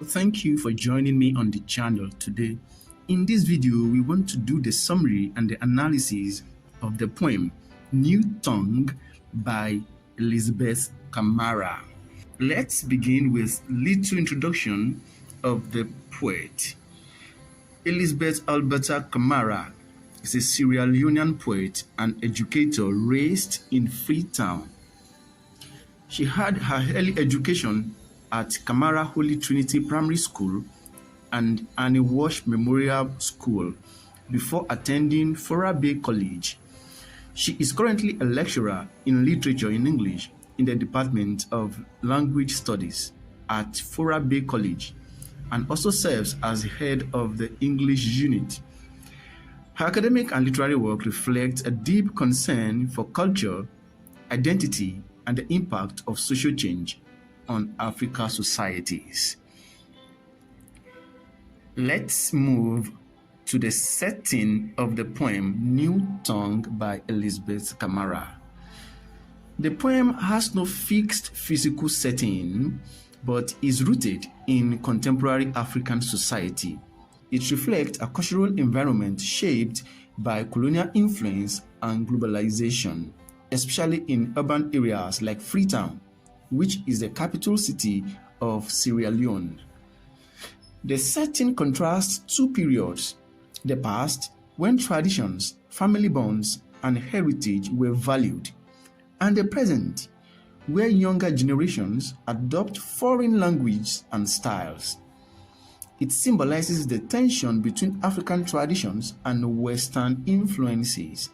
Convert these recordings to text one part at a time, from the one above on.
Thank you for joining me on the channel today. In this video, we want to do the summary and the analysis of the poem New Tongue by ElizabethKamara. Let's begin with little introduction of the poet. Elizabeth Alberta Kamara is a Sierra Leonean poet and educator raised in Freetown. She had her early education at Kamara Holy Trinity Primary School and Annie Walsh Memorial School before attending Fora Bay College. She is currently a lecturer in literature in English in the Department of Language Studies at Fora Bay College and also serves as head of the English unit. Her academic and literary work reflects a deep concern for culture, identity, and the impact of social change on African societies. Let's move to the setting of the poem New Tongue by ElizabethKamara. The poem has no fixed physical setting, but is rooted in contemporary African society. It reflects a cultural environment shaped by colonial influence and globalization, especially in urban areas like Freetown, which is the capital city of Sierra Leone. The setting contrasts two periods: the past, when traditions, family bonds, and heritage were valued, and the present, where younger generations adopt foreign languages and styles. It symbolizes the tension between African traditions and Western influences,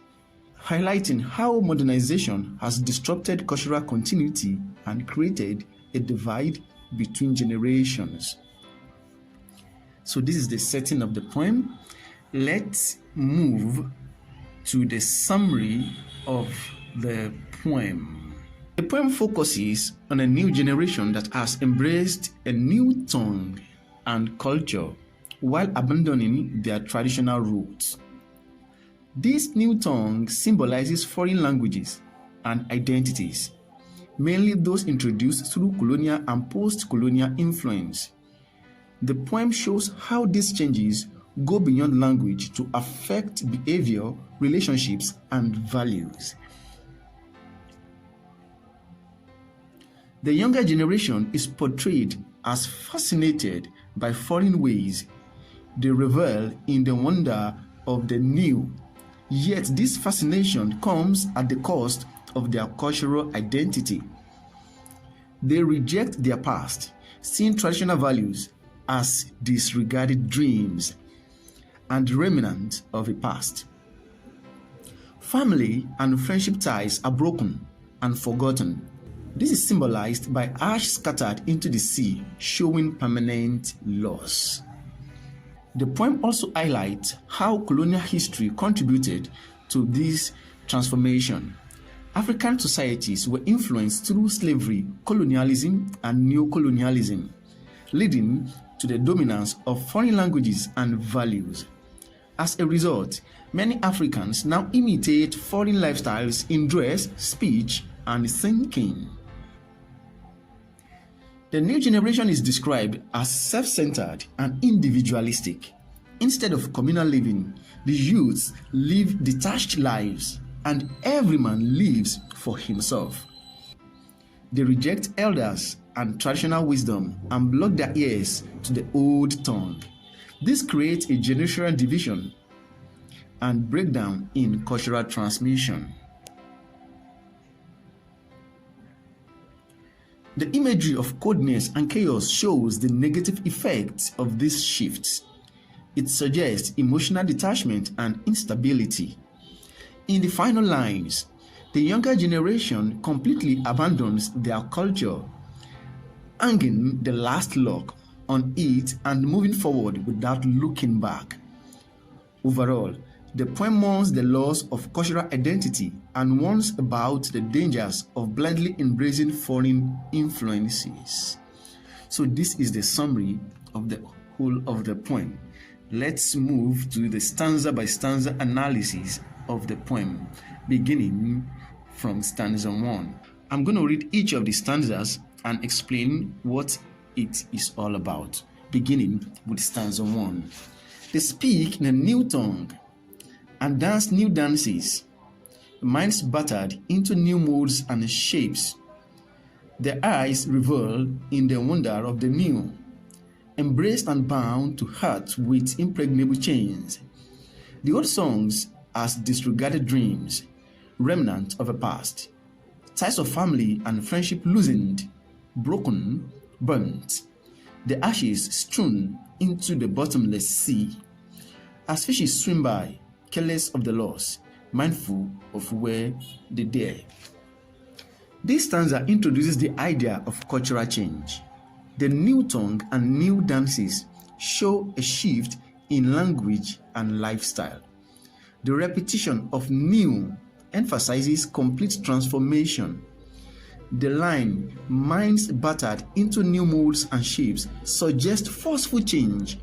highlighting how modernization has disrupted cultural continuity and created a divide between generations. So this is the setting of the poem. Let's move to the summary of the poem. The poem focuses on a new generation that has embraced a new tongue and culture while abandoning their traditional roots. This new tongue symbolizes foreign languages and identities, mainly those introduced through colonial and post-colonial influence. The poem shows how these changes go beyond language to affect behavior, relationships, and values. The younger generation is portrayed as fascinated by foreign ways. They revel in the wonder of the new. Yet this fascination comes at the cost of their cultural identity. They reject their past, seeing traditional values as disregarded dreams and remnants of a past. Family and friendship ties are broken and forgotten. This is symbolized by ash scattered into the sea, showing permanent loss. The poem also highlights how colonial history contributed to this transformation. African societies were influenced through slavery, colonialism, and neo-colonialism, leading to the dominance of foreign languages and values. As a result, many Africans now imitate foreign lifestyles in dress, speech, and thinking. The new generation is described as self-centered and individualistic. Instead of communal living, the youths live detached lives, and every man lives for himself. They reject elders and traditional wisdom and block their ears to the old tongue. This creates a generational division and breakdown in cultural transmission. The imagery of coldness and chaos shows the negative effects of these shifts. It suggests emotional detachment and instability. In the final lines, the younger generation completely abandons their culture, hanging the last lock on it and moving forward without looking back. Overall, the poem mourns the loss of cultural identity and warns about the dangers of blindly embracing foreign influences. So this is the summary of the whole of the poem. Let's move to the stanza-by-stanza analysis of the poem, beginning from stanza 1. I'm going to read each of the stanzas and explain what it is all about. beginning with stanza 1. They speak in a new tongue and dance new dances, minds battered into new molds and shapes. Their eyes revel in the wonder of the new, embraced and bound to heart with impregnable chains. The old songs as disregarded dreams, remnant of a past, ties of family and friendship loosened, broken, burnt, the ashes strewn into the bottomless sea. As fishes swim by, careless of the loss, mindful of where they dare. This stanza introduces the idea of cultural change. The new tongue and new dances show a shift in language and lifestyle. The repetition of new emphasizes complete transformation. The line, minds battered into new molds and shapes, suggests forceful change,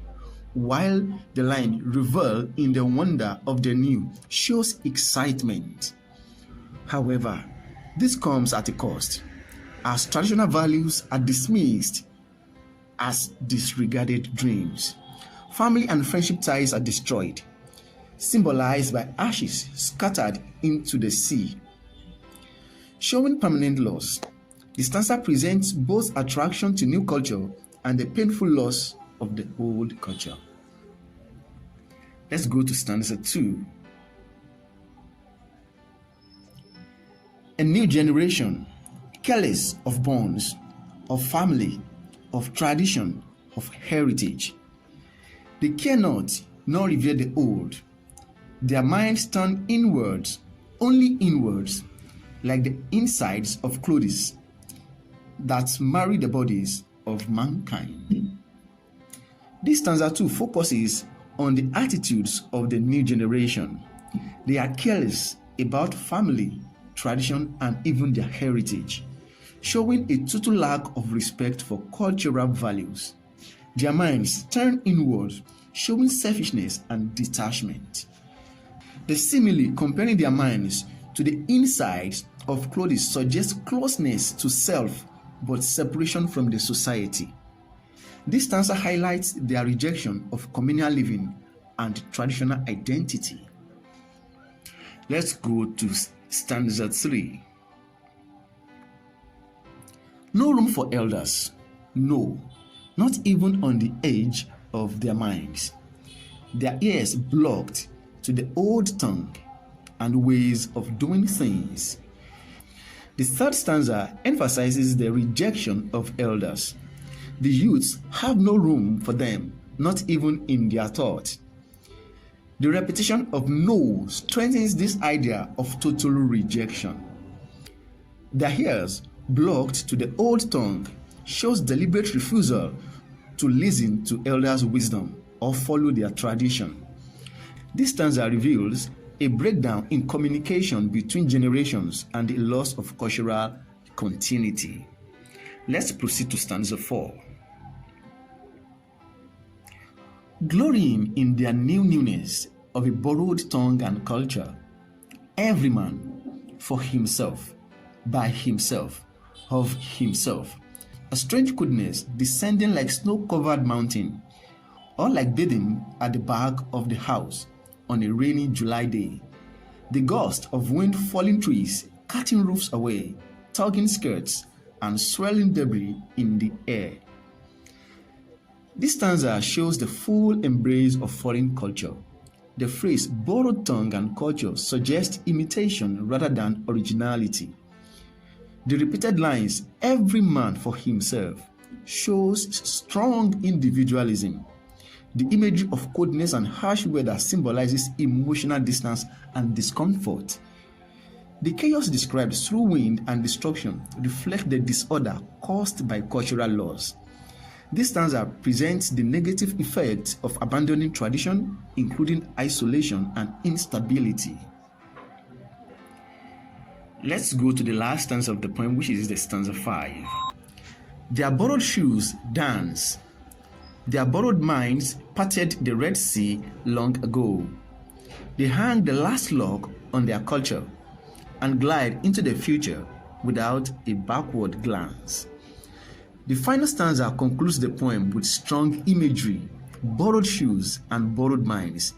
while the line, revel in the wonder of the new, shows excitement. However, this comes at a cost, as traditional values are dismissed as disregarded dreams. Family and friendship ties are destroyed, symbolized by ashes scattered into the sea. Showing permanent loss, the stanza presents both attraction to new culture and the painful loss of the old culture. Let's go to stanza 2. A new generation, careless of bonds, of family, of tradition, of heritage. They care not, nor revere the old. Their minds turn inwards, only inwards, like the insides of clothes that marry the bodies of mankind. This stanza 2 focuses on the attitudes of the new generation. They are careless about family, tradition, and even their heritage, showing a total lack of respect for cultural values. Their minds turn inward, showing selfishness and detachment. The simile comparing their minds to the insides of clothes suggests closeness to self, but separation from the society. This stanza highlights their rejection of communal living and traditional identity. Let's go to stanza 3. No room for elders, no, not even on the edge of their minds. Their ears blocked to the old tongue and ways of doing things. The third stanza emphasizes the rejection of elders. The youths have no room for them, not even in their thought. The repetition of no strengthens this idea of total rejection. Their ears blocked to the old tongue shows deliberate refusal to listen to elders' wisdom or follow their tradition. This stanza reveals a breakdown in communication between generations and a loss of cultural continuity. Let's proceed to stanza 4. Glorying in their newness of a borrowed tongue and culture, every man for himself, by himself, of himself, a strange goodness descending like snow-covered mountain, or like bathing at the back of the house on a rainy July day. The gust of wind falling trees, cutting roofs away, tugging skirts, and swirling debris in the air. This stanza shows the full embrace of foreign culture. The phrase borrowed tongue and culture suggests imitation rather than originality. The repeated lines, every man for himself, shows strong individualism. The imagery of coldness and harsh weather symbolizes emotional distance and discomfort. The chaos described through wind and destruction reflect the disorder caused by cultural loss. This stanza presents the negative effects of abandoning tradition, including isolation and instability. Let's go to the last stanza of the poem, which is the stanza 5. Their borrowed shoes dance. Their borrowed minds parted the Red Sea long ago. They hang the last log on their culture and glide into the future without a backward glance. The final stanza concludes the poem with strong imagery. Borrowed shoes and borrowed minds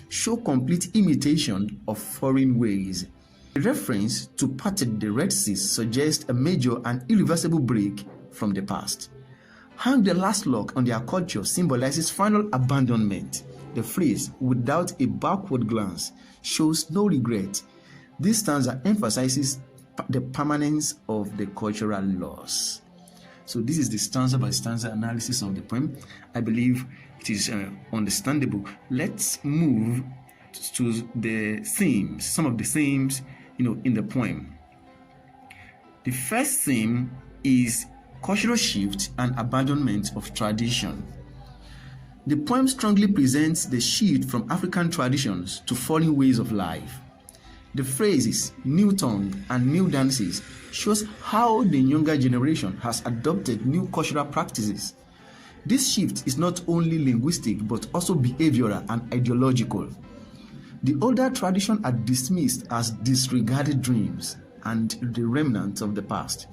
show complete imitation of foreign ways. The reference to parted the Red Sea suggests a major and irreversible break from the past. Hang the last lock on their culture symbolizes final abandonment. The phrase, without a backward glance, shows no regret. This stanza emphasizes the permanence of the cultural loss. So this is the stanza-by-stanza analysis of the poem. I believe it is understandable. Let's move to the themes, some of the themes, in the poem. The first theme is cultural shift and abandonment of tradition. The poem strongly presents the shift from African traditions to foreign ways of life. The phrases new tongue and new dances shows how the younger generation has adopted new cultural practices. This shift is not only linguistic but also behavioral and ideological. The older traditions are dismissed as disregarded dreams and the remnants of the past,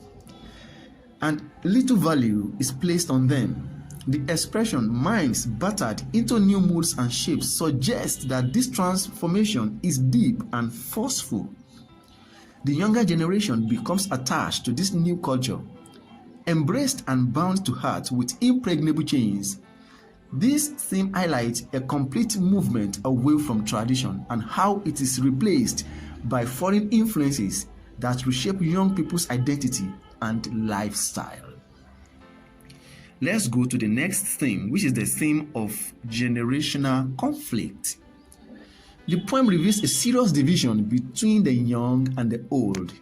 and little value is placed on them. The expression minds battered into new moods and shapes suggests that this transformation is deep and forceful. The younger generation becomes attached to this new culture, embraced and bound to heart with impregnable chains. This theme highlights a complete movement away from tradition and how it is replaced by foreign influences that reshape young people's identity and lifestyle. Let's go to the next theme, which is the theme of generational conflict. The poem reveals a serious division between the young and the old.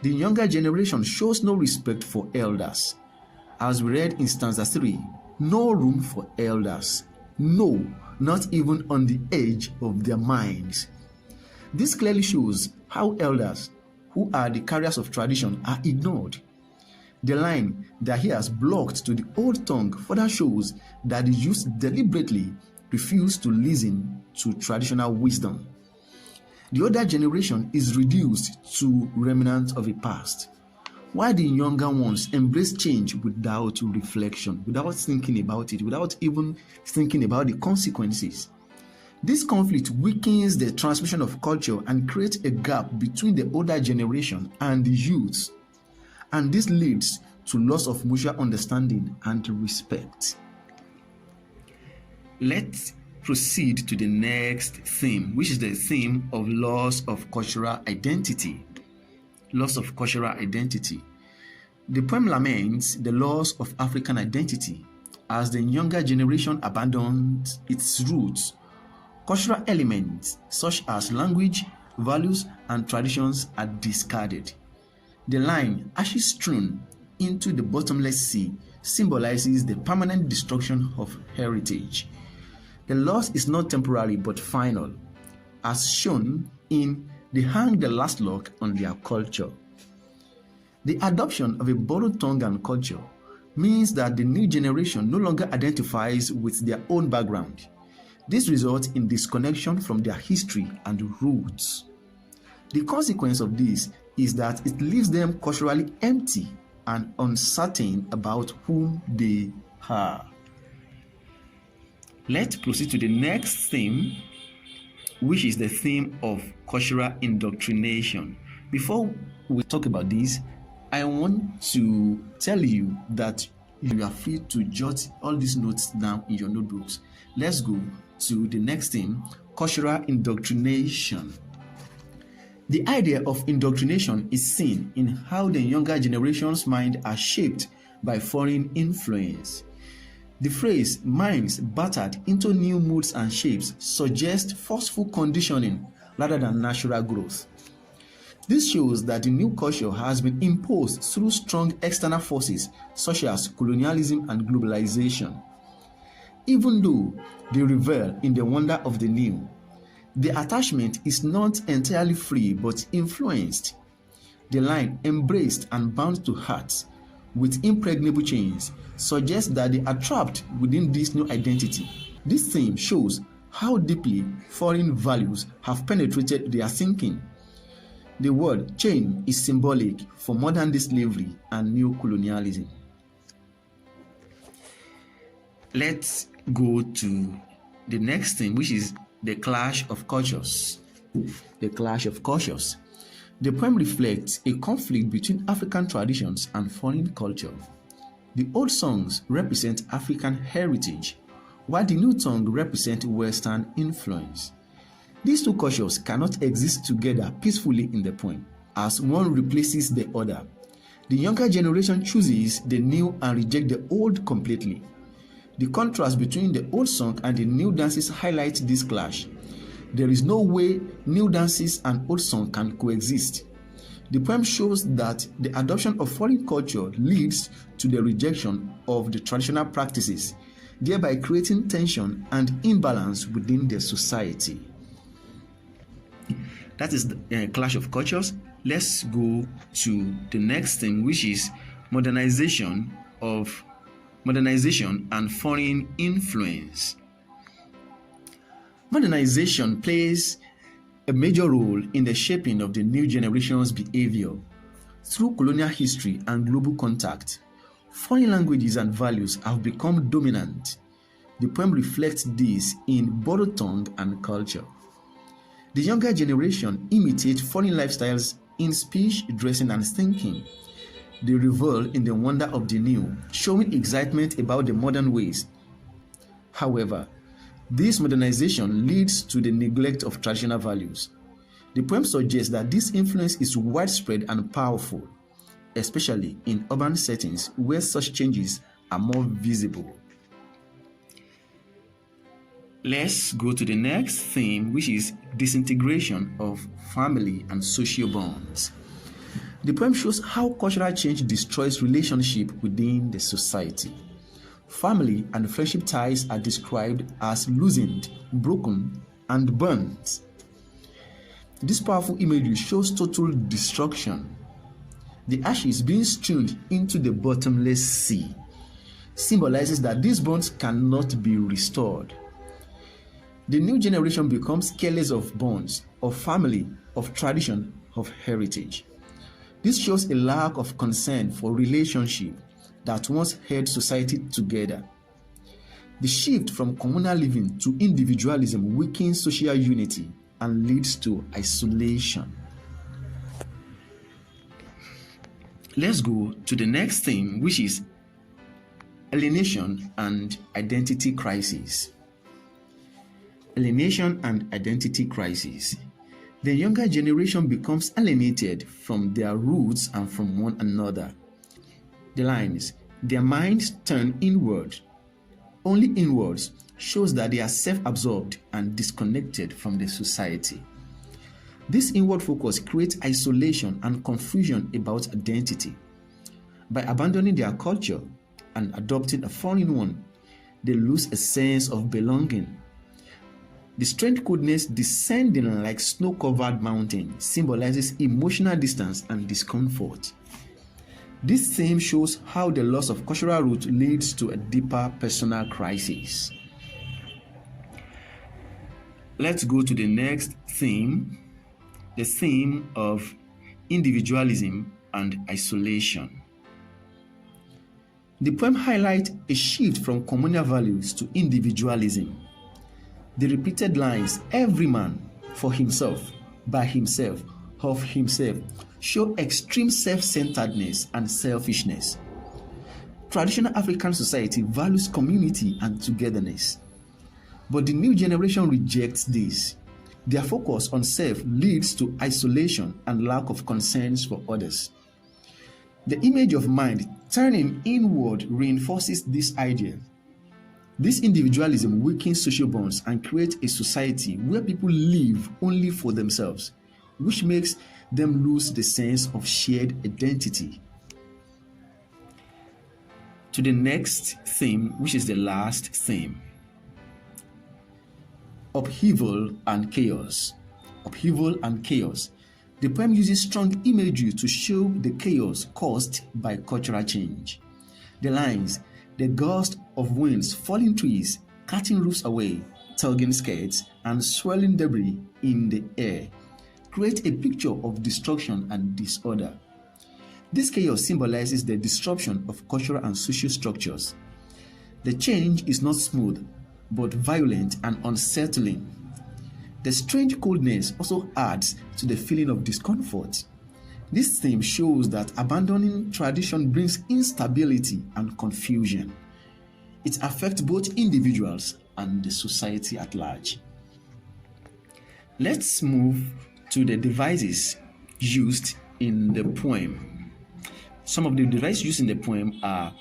The younger generation shows no respect for elders. As we read in stanza 3, no room for elders. No, not even on the edge of their minds. This clearly shows how elders, who are the carriers of tradition, are ignored. The line, their ears blocked to the old tongue, further shows that the youth deliberately refuse to listen to traditional wisdom. The older generation is reduced to remnants of a past, while the younger ones embrace change without reflection, without thinking about it, without even thinking about the consequences. This conflict weakens the transmission of culture and creates a gap between the older generation and the youth, and this leads to loss of mutual understanding and respect. Let's proceed to the next theme, which is the theme of loss of cultural identity. Loss of cultural identity. The poem laments the loss of African identity as the younger generation abandons its roots. Cultural elements such as language, values, and traditions are discarded. The line, ashes strewn into the bottomless sea, symbolizes the permanent destruction of heritage. The loss is not temporary but final, as shown in the hang the last lock on their culture. The adoption of a borrowed tongue and culture means that the new generation no longer identifies with their own background. This results in disconnection from their history and roots. The consequence of this is that it leaves them culturally empty and uncertain about whom they are. Let's proceed to the next theme, which is the theme of cultural indoctrination. Before we talk about this, I want to tell you that you are free to jot all these notes down in your notebooks. Let's go to the next theme, cultural indoctrination. The idea of indoctrination is seen in how the younger generation's minds are shaped by foreign influence. The phrase minds battered into new moods and shapes suggests forceful conditioning rather than natural growth. This shows that the new culture has been imposed through strong external forces such as colonialism and globalization. Even though they revel in the wonder of the new, the attachment is not entirely free but influenced. The line embraced and bound to hearts with impregnable chains suggests that they are trapped within this new identity. This theme shows how deeply foreign values have penetrated their thinking. The word chain is symbolic for modern-day slavery and new colonialism. Let's go to the next thing, which is the clash of cultures. The clash of cultures. The poem reflects a conflict between African traditions and foreign culture. The old songs represent African heritage, while the new song represents Western influence. These two cultures cannot exist together peacefully in the poem, as one replaces the other. The younger generation chooses the new and rejects the old completely. The contrast between the old song and the new dances highlights this clash. There is no way new dances and old song can coexist. The poem shows that the adoption of foreign culture leads to the rejection of the traditional practices, thereby creating tension and imbalance within the society. That is the clash of cultures. Let's go to the next thing, which is modernization and foreign influence. Modernization plays a major role in the shaping of the new generation's behavior. Through colonial history and global contact, foreign languages and values have become dominant. The poem reflects this in borrowed tongue and culture. The younger generation imitate foreign lifestyles in speech, dressing, and thinking. They revel in the wonder of the new, showing excitement about the modern ways. However, this modernization leads to the neglect of traditional values. The poem suggests that this influence is widespread and powerful, especially in urban settings where such changes are more visible. Let's go to the next theme, which is disintegration of family and social bonds. The poem shows how cultural change destroys relationship within the society. Family and friendship ties are described as loosened, broken, and burnt. This powerful imagery shows total destruction. The ashes being strewn into the bottomless sea symbolizes that these bonds cannot be restored. The new generation becomes careless of bonds, of family, of tradition, of heritage. This shows a lack of concern for relationship that once held society together. The shift from communal living to individualism weakens social unity and leads to isolation. Let's go to the next thing, which is alienation and identity crisis. Alienation and identity crisis. The younger generation becomes alienated from their roots and from one another. The lines, their minds turn inward, only inwards, shows that they are self-absorbed and disconnected from the society. This inward focus creates isolation and confusion about identity. By abandoning their culture and adopting a foreign one, they lose a sense of belonging. The strange coldness descending like snow-covered mountain symbolizes emotional distance and discomfort. This theme shows how the loss of cultural roots leads to a deeper personal crisis. Let's go to the next theme, the theme of individualism and isolation. The poem highlights a shift from communal values to individualism. The repeated lines, every man, for himself, by himself, of himself, show extreme self-centeredness and selfishness. Traditional African society values community and togetherness, but the new generation rejects this. Their focus on self leads to isolation and lack of concerns for others. The image of mind turning inward reinforces this idea. This individualism weakens social bonds and creates a society where people live only for themselves, which makes them lose the sense of shared identity. To the next theme, which is the last theme. Upheaval and chaos. Upheaval and chaos. The poem uses strong imagery to show the chaos caused by cultural change. The lines, the gust of winds falling trees, cutting roofs away, tugging skirts, and swirling debris in the air, create a picture of destruction and disorder. This chaos symbolizes the disruption of cultural and social structures. The change is not smooth, but violent and unsettling. The strange coldness also adds to the feeling of discomfort. This theme shows that abandoning tradition brings instability and confusion. It affects both individuals and the society at large. Let's move to the devices used in the poem. Some of the devices used in the poem are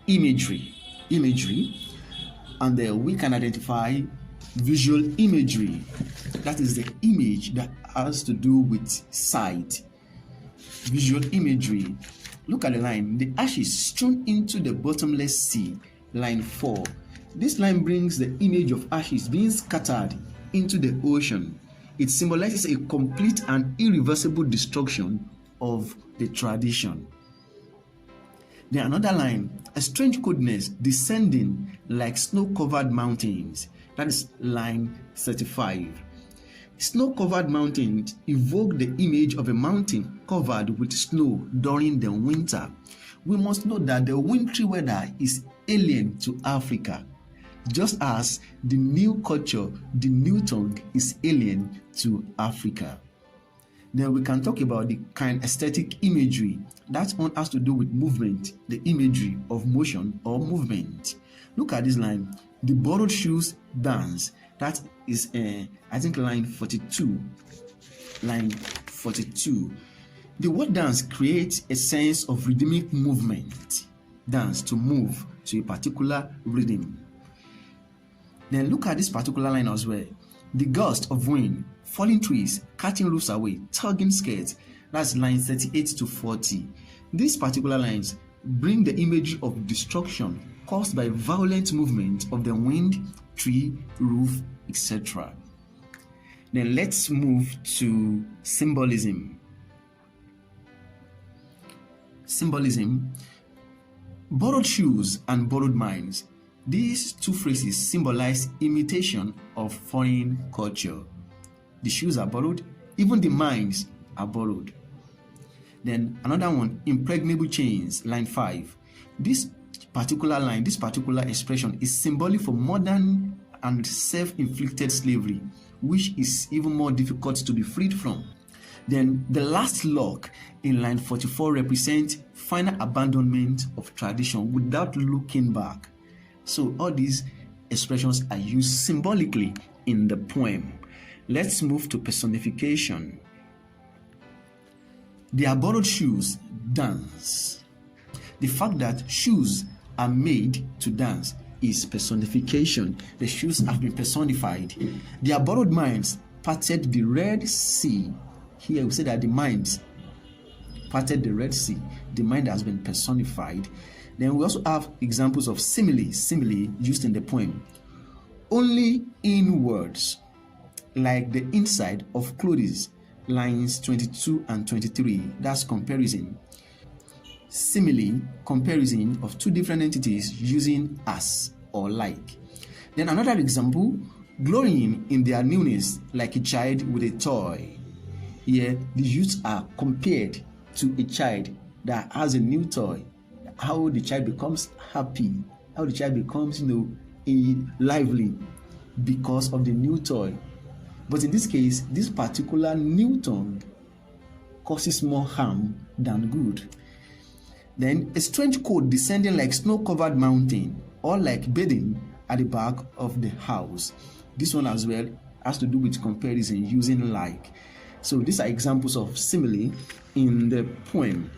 imagery, and we can identify visual imagery. That is the image that has to do with sight. Visual imagery. Look at the line. The ashes strewn into the bottomless sea. Line 4. This line brings the image of ashes being scattered into the ocean. It symbolizes a complete and irreversible destruction of the tradition. Then another line, a strange coldness descending like snow-covered mountains. That is line 35. Snow-covered mountains evoke the image of a mountain covered with snow during the winter. We must note that the wintry weather is alien to Africa, just as the new culture, the new tongue, is alien to Africa. Then we can talk about the kinesthetic imagery. That one has to do with movement, the imagery of motion or movement. Look at this line. The borrowed shoes dance. That is, I think, line 42. Line 42. The word dance creates a sense of rhythmic movement. Dance, to move to a particular rhythm. Then look at this particular line as well. The gust of wind, falling trees, catching roofs away, tugging skirts. That's line 38 to 40. These particular lines bring the imagery of destruction caused by violent movement of the wind, tree, roof, etc. Then let's move to symbolism. Symbolism. Borrowed shoes and borrowed minds. These two phrases symbolize imitation of foreign culture. The shoes are borrowed, even the minds are borrowed. Then another one, impregnable chains, line 5. This particular line, this particular expression is symbolic for modern and self-inflicted slavery, which is even more difficult to be freed from. Then the last lock in line 44 represents final abandonment of tradition without looking back. So all these expressions are used symbolically in the poem. Let's move to personification. The borrowed shoes dance. The fact that shoes are made to dance is personification. The shoes have been personified. The borrowed minds parted the Red Sea. Here we say that the minds parted the Red Sea. The mind has been personified. Then we also have examples of simile used in the poem. Only in words, like the inside of clothes, lines 22 and 23. That's comparison. Simile, comparison of two different entities using as or like. Then another example, glorying in their newness like a child with a toy. Here, the youths are compared to a child that has a new toy. How the child becomes happy, how the child becomes, lively because of the new toy. But in this case, this particular new tongue causes more harm than good. Then a strange cold descending like snow-covered mountain, or like bathing at the back of the house. This one as well has to do with comparison using like. So these are examples of simile in the poem.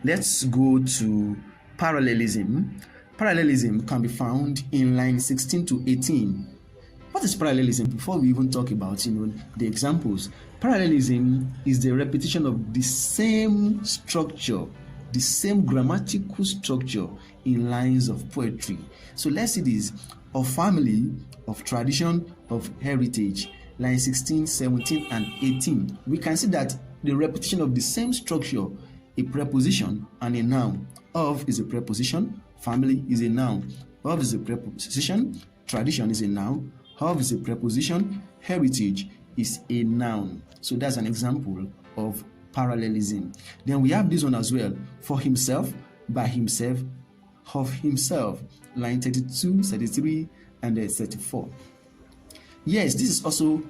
Let's go to parallelism. Parallelism can be found in line 16 to 18. What is parallelism? Before we even talk about the examples, parallelism is the repetition of the same structure, the same grammatical structure in lines of poetry. So let's see this: of family, of tradition, of heritage. Line 16, 17, and 18. We can see that the repetition of the same structure, a preposition and a noun. Of is a preposition, family is a noun. Of is a preposition, tradition is a noun. Of is a preposition, heritage is a noun. So that's an example of parallelism. Then we have this one as well: for himself, by himself, of himself. line 32, 33, and 34. Yes, this is also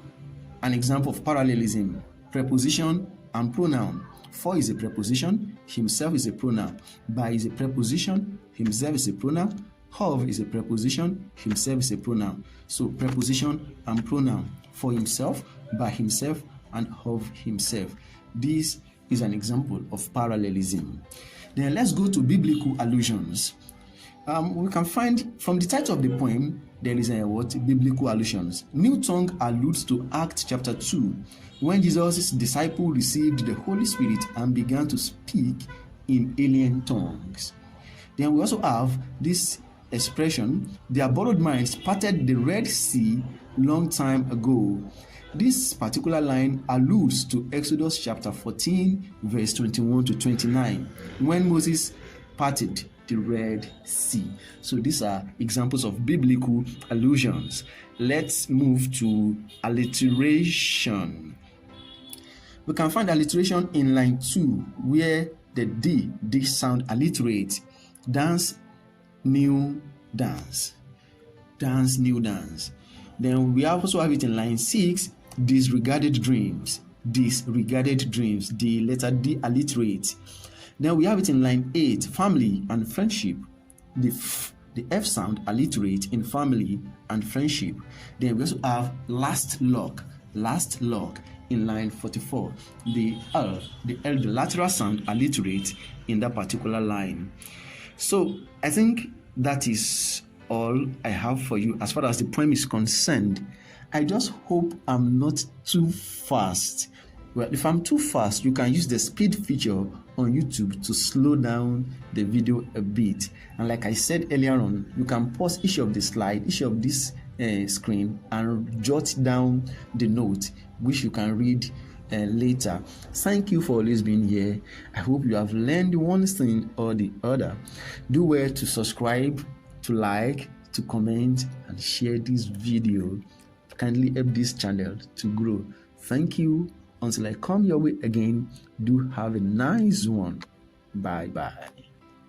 an example of parallelism, preposition and pronoun. For is a preposition, himself is a pronoun. By is a preposition, himself is a pronoun. Of is a preposition, himself is a pronoun. So preposition and pronoun. For himself, by himself, and of himself. This is an example of parallelism. Then let's go to biblical allusions. We can find from the title of the poem, there is a what? Biblical allusions. New tongue alludes to Acts chapter 2, when Jesus' disciple received the Holy Spirit and began to speak in alien tongues. Then we also have this expression, their borrowed minds parted the Red Sea long time ago. This particular line alludes to Exodus chapter 14, verse 21 to 29, when Moses parted the Red Sea. So these are examples of biblical allusions. Let's move to alliteration. We can find alliteration in line 2, where the D sound alliterates. Dance, new dance. Dance, new dance. Then we also have it in line 6, disregarded dreams. Disregarded dreams. The letter D alliterates. Then we have it in line 8, family and friendship. The F sound alliterates in family and friendship. Then we also have last lock in line 44. The lateral sound alliterates in that particular line. So I think that is all I have for you as far as the poem is concerned. I just hope I'm not too fast. Well, if I'm too fast, you can use the speed feature on YouTube to slow down the video a bit. And like I said earlier on, you can pause each of the slide, each of this screen, and jot down the note, which you can read later. Thank you for always being here. I hope you have learned one thing or the other. Do well to subscribe, to like, to comment, and share this video. Kindly help this channel to grow. Thank you. Until I come your way again, do have a nice one. Bye bye.